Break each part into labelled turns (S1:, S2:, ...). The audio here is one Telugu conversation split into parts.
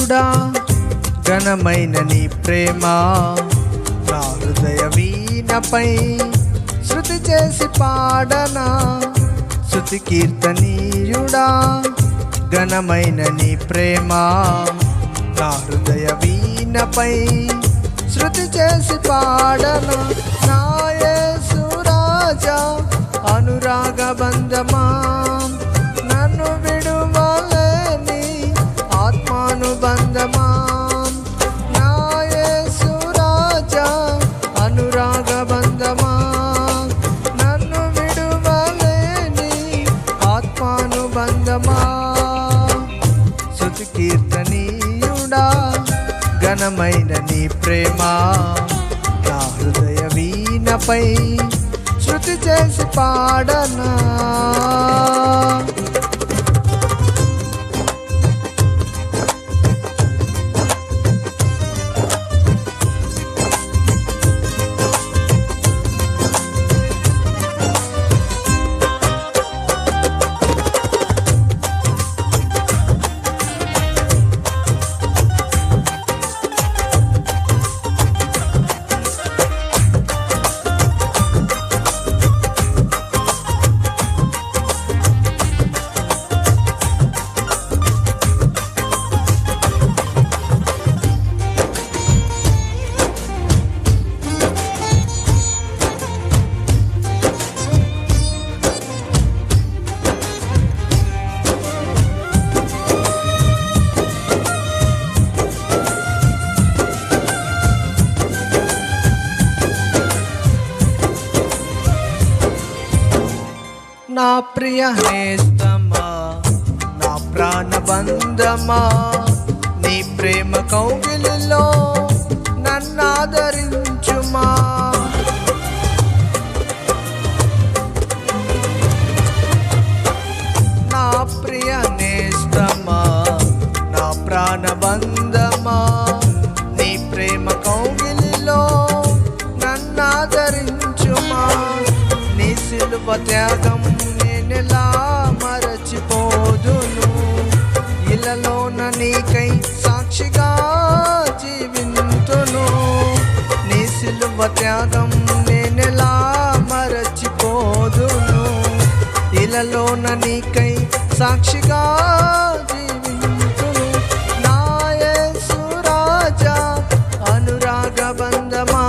S1: స్తుతికీర్తనీయుడా ఘనమైన నీ ప్రేమ నా హృదయ వీణపై శృతి చేసి పాడనా. స్తుతికీర్తనీయుడా ఘనమైన నీ ప్రేమ నా హృదయ వీణపై శృతి చేసి పాడనా. నా యేసు రాజా అనురాగ బంధమా నన్ను విడువలేని ఆత్మానుబంధమా. నా యేసు రాజా అనురాగ బంధమా నన్ను విడువలేని ఆత్మానుబంధమా. స్తుతికీర్తనీయుడా ఘనమైన నీ ప్రేమ నా హృదయ వీణపై శృతి చేసి పాడనా. నా ప్రియ నేస్తమా నా ప్రాణబంధమా నీ ప్రేమ కౌగిలిలో నన్నాదరించుమా. నా ప్రియ నేస్తమా నా ప్రాణబంధమా నీ ప్రేమ కౌగిలిలో నన్నాదరించుమా. నీ సిలువ త్యాగం నేనెలా మరచిపోదును. ఇలలోన నీకై సాక్షిగా జీవింతును. నీ సిలువ త్యాగం నేనెలా మరచిపోదును. ఇలలోన నీకై సాక్షిగా జీవింతును. నా యేసు రాజా అనురాగ బంధమా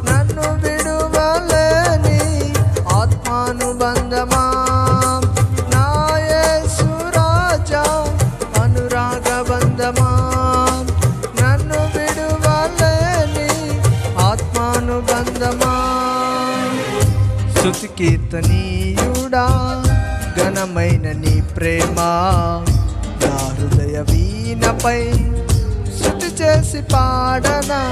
S1: నన్ను విడువలేని ఆత్మానుబంధమా. నా యేసు రాజా అనురాగ బంధమా నన్ను విడువలేని ఆత్మానుబంధమా. స్తుతికీర్తనీయుడా ఘనమైన నీ ప్రేమ నా హృదయ వీణపై శృతి చేసి పాడనా.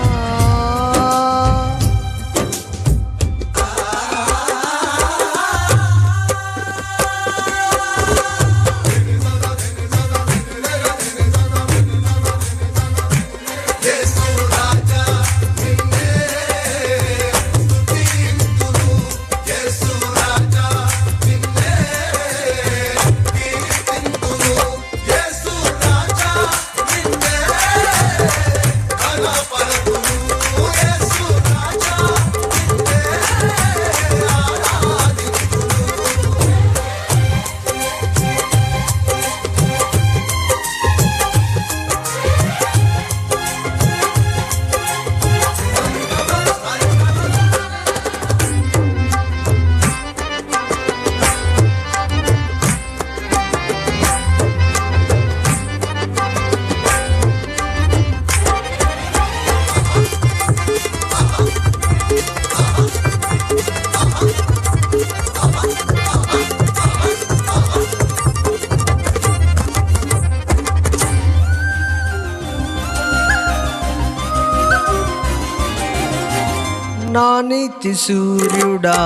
S1: నా నీతి సూర్యుడా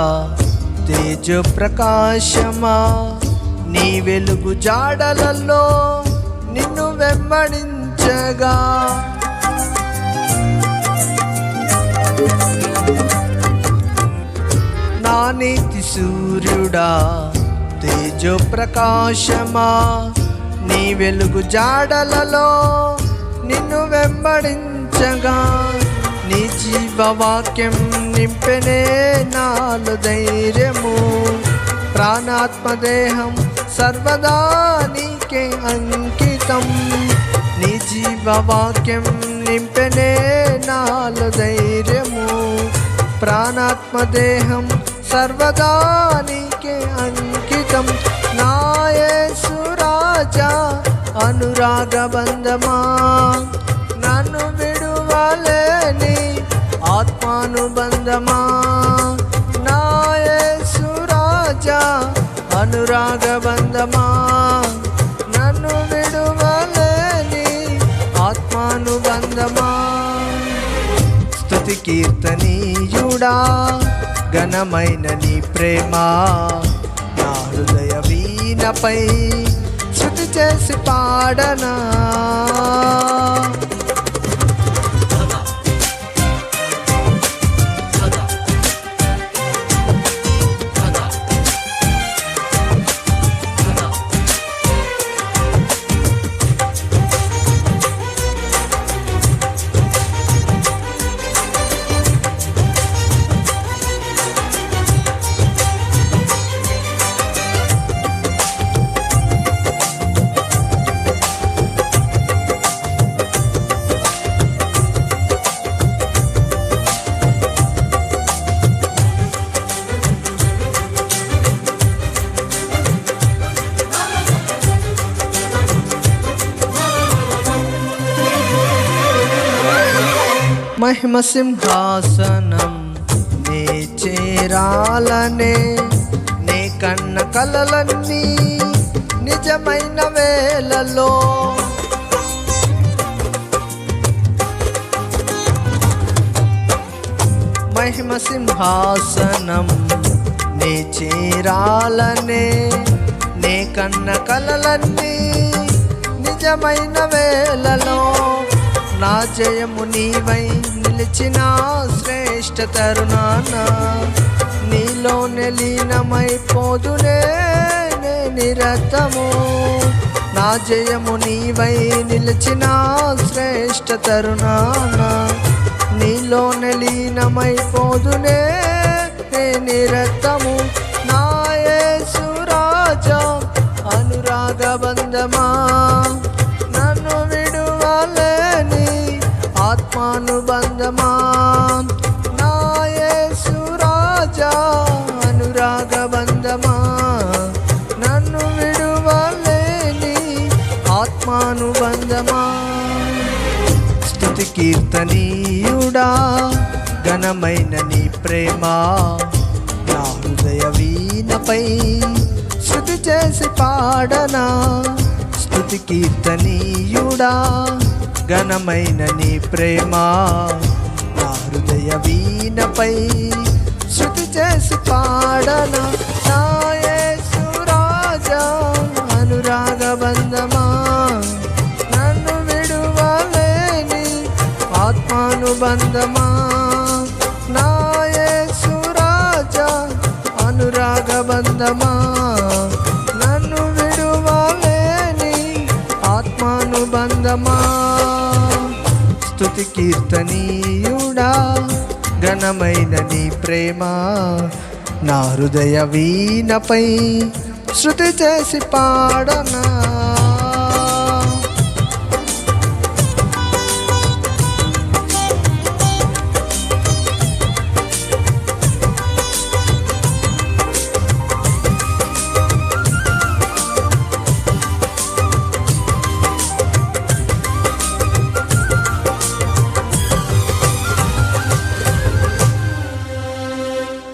S1: తేజ ప్రకాశమా నీ వెలుగు జాడలలో నిన్ను వెంబడించగా. నా నీతి సూర్యుడా తేజ ప్రకాశమా నీ వెలుగు జాడలలో నిన్ను వెంబడించగా నీ జీవవాక్యం నింపెనే నాలో ధైర్యము. ప్రాణాత్మదేహం సర్వదా నీకే అంకితం. నీ జీవవాక్యం నింపెనే నాలో ధైర్యము. ప్రాణాత్మదేహం సర్వదా నీకే అంకితం. నా యేసు రాజా అనురాగబంధమా, నన్ను విడువలేని ఆత్మానుబంధమా. నా యేసు రాజా అనురాగబంధమా, నన్ను విడువలేని ఆత్మానుబంధమా. స్తుతి కీర్తనీయుడా ఘనమైన నీ ప్రేమ నా హృదయ వీణపై శృతి చేసి పాడనా. మహిమ సింహాసనం నే చేరాలనే నే కన్న కలలన్నీ నిజమైన వేళలో మహిమ సింహాసనం నే చేరాలనే నే కన్న కలలన్నీ నిజమైన వేళలో నా జయము నీవై నిలిచిన శ్రేష్ఠ తరుణాన నీలోనే లీనమైపోదునే నిరతము. నా జయము నీవై నిలిచిన శ్రేష్ఠ తరుణాన నీలోనే లీనమైపోదునే నిరతము. నా యేసు రాజా అనురాగబంధమా, నన్ను విడువలేని ఆత్మానుబంధమా. నా యేసు రాజా అనురాగబంధమా, నన్ను విడువలేని ఆత్మానుబంధమా. స్తుతి కీర్తనీయుడా ఘనమైన నీ ప్రేమ నా హృదయ వీణపై శృతి చేసి పాడనా. స్తుతి కీర్తనీయుడా ఘనమైన నీ ప్రేమ నా హృదయ వీణపై శృతి చేసి పాడనా. నా యేసు రాజా అనురాగబంధమా, నన్ను విడువలేని ఆత్మానుబంధమా. నా యేసు రాజా అనురాగబంధమా, నన్ను విడువలేని ఆత్మానుబంధమా. స్తుతి కీర్తనీయుడా ఘనమైన నీ ప్రేమ నా హృదయ వీణపై శృతి చేసి పాడనా.